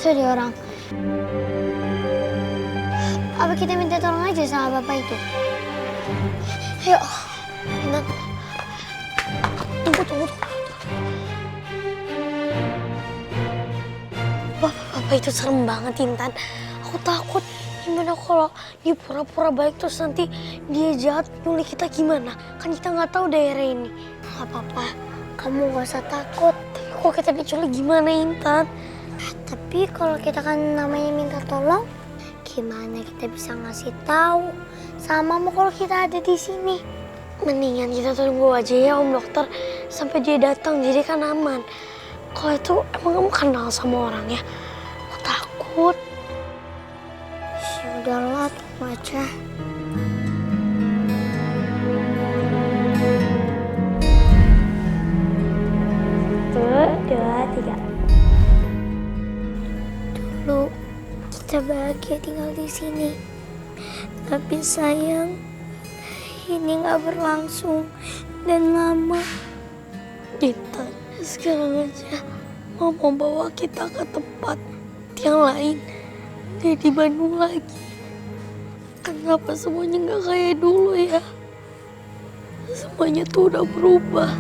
tuh dia orang. Apa kita minta tolong aja sama bapak itu? Ayo, Intan. Tunggu. Bapak itu serem banget, Intan. Aku takut. Gimana kalau dia pura-pura baik terus nanti dia jahat nyulik kita gimana? Kan kita nggak tahu daerah ini. Gak apa-apa, kamu gak usah takut. Tapi kok kita diculik gimana, Intan? Tapi kalau kita kan namanya minta tolong, gimana kita bisa ngasih tahu sama mama kalau kita ada di sini? Mendingan kita tunggu aja ya Om Dokter sampai dia datang, jadi kan aman. Kalau itu emang kamu kenal sama orangnya? Aku takut. Sudahlah, tunggu aja. Satu, dua, tiga. Dulu kita bahagia tinggal di sini, tapi sayang ini nggak berlangsung dan lama. Kita sekarang aja mau bawa kita ke tempat yang lain, kayak di Bandung lagi. Kenapa semuanya nggak kayak dulu ya? Semuanya tuh udah berubah.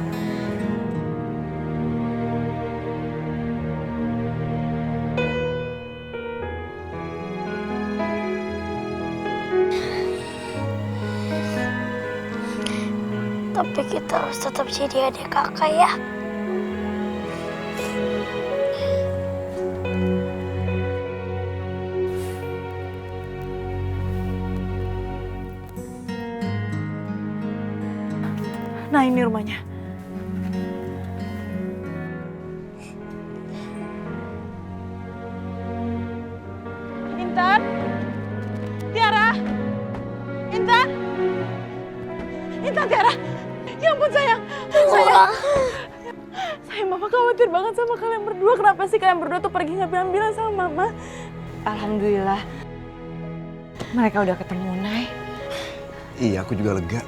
Tapi kita harus tetap jadi adik kakak ya. Nah, ini rumahnya. Intan? Tiara? Intan? Intan, Tiara? Ya ampun sayang. Sayang, mama khawatir banget sama kalian berdua. Kenapa sih kalian berdua tuh pergi nggak bilang-bilang sama mama? Alhamdulillah. Mereka udah ketemu, Nay. Iya, aku juga lega.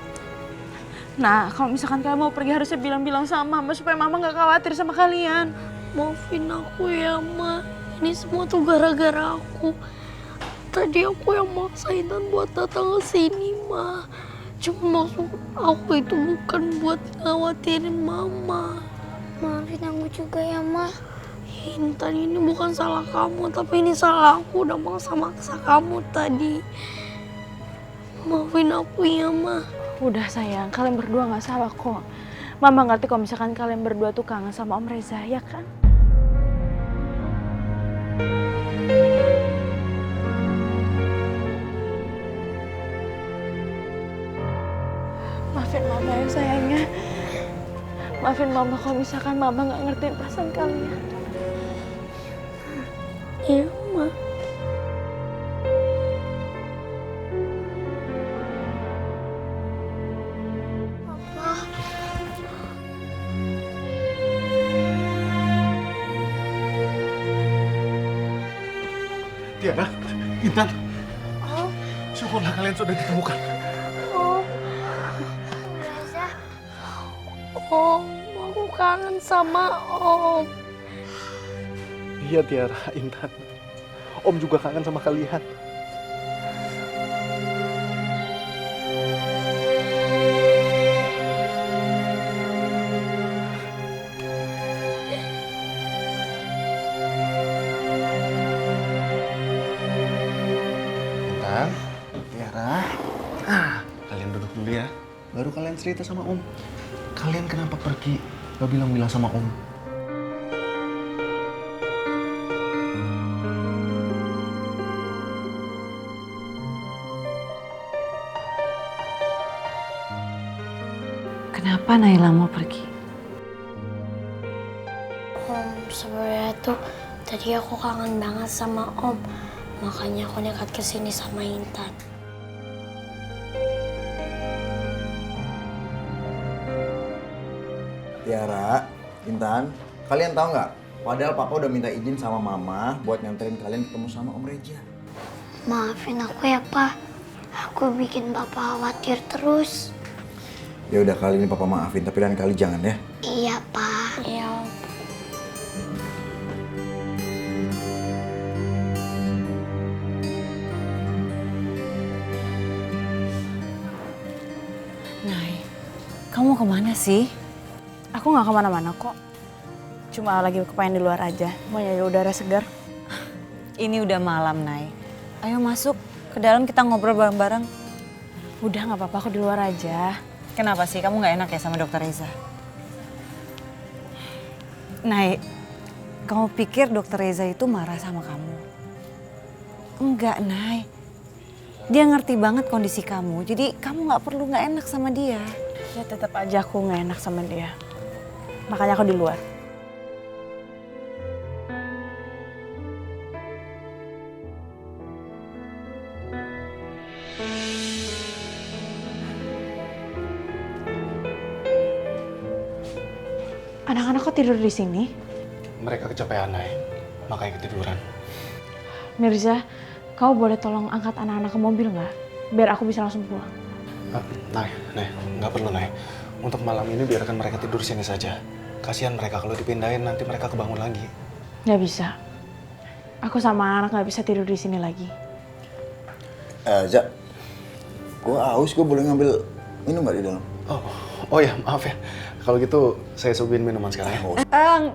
Nah, kalau misalkan kalian mau pergi harusnya bilang-bilang sama mama supaya mama nggak khawatir sama kalian. Maafin aku ya, Ma. Ini semua tuh gara-gara aku. Tadi aku yang maksa Intan buat datang ke sini, Ma. Cuma maksud aku itu bukan buat khawatirin Mama. Maafin aku juga ya, Ma. Intan, ini bukan salah kamu, tapi ini salah aku udah maksa-maksa kamu tadi. Maafin aku ya, Ma. Udah sayang, kalian berdua nggak salah kok. Mama ngerti kalau misalkan kalian berdua tuh kangen sama Om Reza, ya kan? Maafin Mama ya sayangnya. Maafin Mama kalau misalkan Mama nggak ngertiin perasaan kalian. Iya, Ma. Tiara, Intan. Syukurlah kalian sudah ditemukan. Reza. Om, aku kangen sama Om. Iya Tiara, Intan. Om juga kangen sama kalian. Intan, Tiara. Kalian duduk dulu ya. Baru kalian cerita sama Om. Kalian kenapa pergi? Gak bilang-bilang sama Om. Kenapa Naila mau pergi? Om, sebenarnya tuh tadi aku kangen banget sama Om. Makanya aku nekat kesini sama Intan. Tiara, Intan, kalian tahu nggak? Padahal Papa udah minta izin sama Mama buat nganterin kalian ketemu sama Om Reja. Maafin aku ya, Pak. Aku bikin Papa khawatir terus. Ya udah kali ini Papa maafin, tapi lain kali jangan ya. Iya, Pak. Iya, Om. Kamu kemana sih? Aku nggak kemana-mana kok. Cuma lagi kepengen di luar aja, mau nyari udara segar. Ini udah malam, Nay. Ayo masuk ke dalam kita ngobrol bareng-bareng. Udah nggak apa-apa, aku di luar aja. Kenapa sih kamu nggak enak ya sama Dokter Reza? Nay, kamu pikir Dokter Reza itu marah sama kamu? Enggak, Nay. Dia ngerti banget kondisi kamu, jadi kamu nggak perlu nggak enak sama dia. Ya tetap aja aku nggak enak sama dia. Makanya aku di luar. Anak-anak kok tidur di sini? Mereka kecapean, Nay. Makanya ketiduran. Mirza, kau boleh tolong angkat anak-anak ke mobil nggak? Biar aku bisa langsung pulang. Nay, nggak perlu, Nay. Untuk malam ini biarkan mereka tidur sini saja. Kasihan mereka kalau dipindahin nanti mereka kebangun lagi. Nggak bisa. Aku sama anak nggak bisa tidur di sini lagi. Zak, gue haus, gue boleh ngambil minum nggak di dalam? Oh ya, maaf ya. Kalau gitu saya suguhin minuman sekarang ya.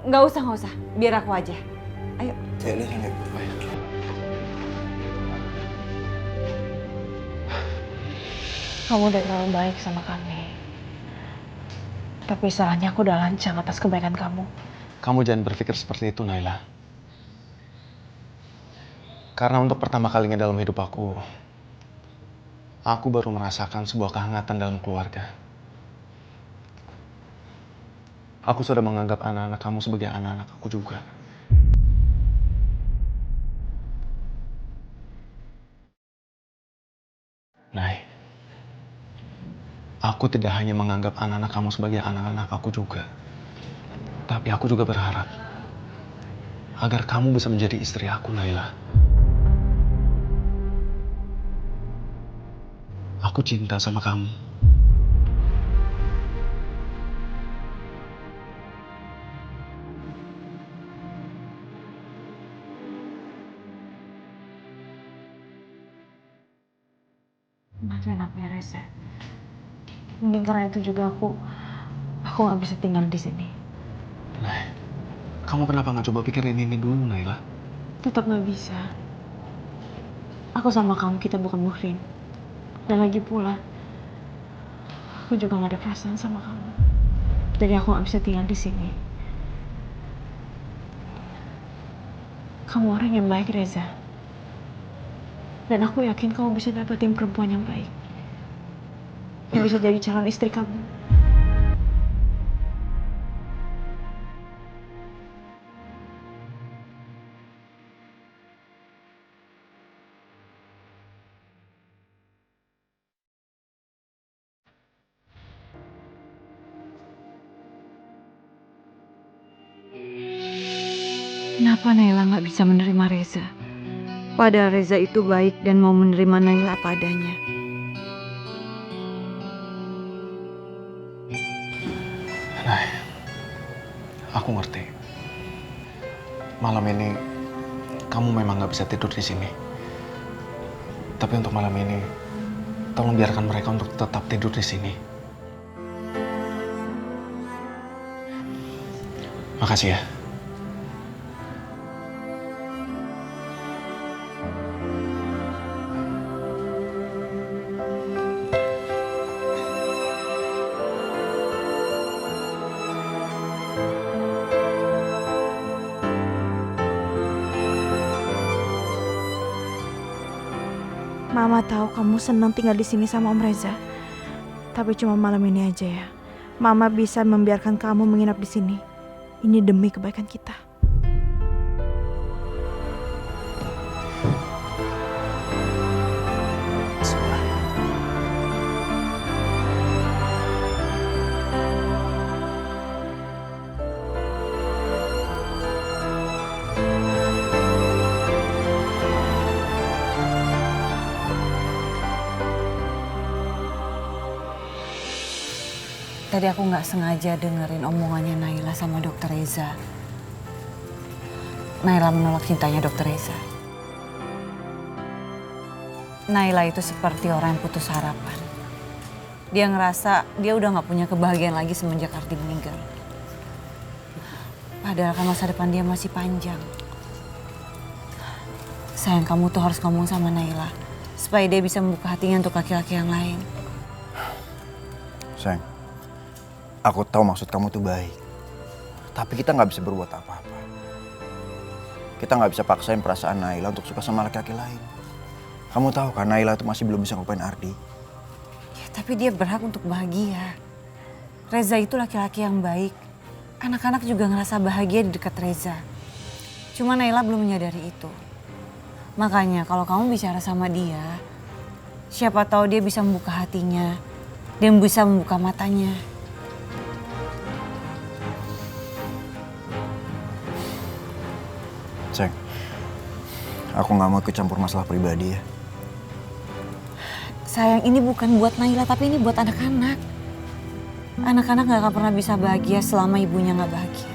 Nggak usah. Biar aku aja. Ayo. Saya lihat. Kamu udah terlalu baik sama kami. Tapi salahnya aku udah lancang atas kebaikan kamu. Kamu jangan berpikir seperti itu, Naila. Karena untuk pertama kalinya dalam hidup aku baru merasakan sebuah kehangatan dalam keluarga. Aku sudah menganggap anak-anak kamu sebagai anak-anak aku juga. Nay, aku tidak hanya menganggap anak-anak kamu sebagai anak-anak aku juga. Tapi aku juga berharap agar kamu bisa menjadi istri aku, Naila. Aku cinta sama kamu. Maafin aku ya, Reza. Mungkin karena itu juga aku nggak bisa tinggal di sini. Nay, kamu kenapa nggak coba pikirin ini dulu, Naila? Tetap nggak bisa. Aku sama kamu kita bukan muhrim. Dan lagi pula, aku juga nggak ada perasaan sama kamu. Jadi aku nggak bisa tinggal di sini. Kamu orang yang baik, Reza. Dan aku yakin kamu bisa dapetin perempuan yang baik. Yang bisa jadi calon istri kamu. Kenapa Naila nggak bisa menerima Reza? Padahal Reza itu baik dan mau menerima Naila apa adanya. Nay, aku ngerti. Malam ini kamu memang nggak bisa tidur di sini. Tapi untuk malam ini, tolong biarkan mereka untuk tetap tidur di sini. Makasih ya. Mama tahu kamu senang tinggal di sini sama Om Reza. Tapi cuma malam ini aja ya. Mama bisa membiarkan kamu menginap di sini. Ini demi kebaikan kita. Tadi aku nggak sengaja dengerin omongannya Naila sama Dokter Reza. Naila menolak cintanya Dokter Reza. Naila itu seperti orang yang putus harapan. Dia ngerasa dia udah gak punya kebahagiaan lagi semenjak Ardi meninggal. Padahal kan masa depan dia masih panjang. Sayang, kamu tuh harus ngomong sama Naila supaya dia bisa membuka hatinya untuk laki-laki yang lain. Sayang, aku tahu maksud kamu tuh baik. Tapi kita nggak bisa berbuat apa-apa. Kita nggak bisa paksain perasaan Naila untuk suka sama laki-laki lain. Kamu tahu kan Naila tuh masih belum bisa ngelupain Ardi. Ya, tapi dia berhak untuk bahagia. Reza itu laki-laki yang baik. Anak-anak juga ngerasa bahagia di dekat Reza. Cuma Naila belum menyadari itu. Makanya kalau kamu bicara sama dia, siapa tahu dia bisa membuka hatinya dan bisa membuka matanya. Sayang, aku nggak mau ikut campur masalah pribadi ya. Sayang, ini bukan buat Naila tapi ini buat anak-anak. Anak-anak gak akan pernah bisa bahagia selama ibunya gak bahagia.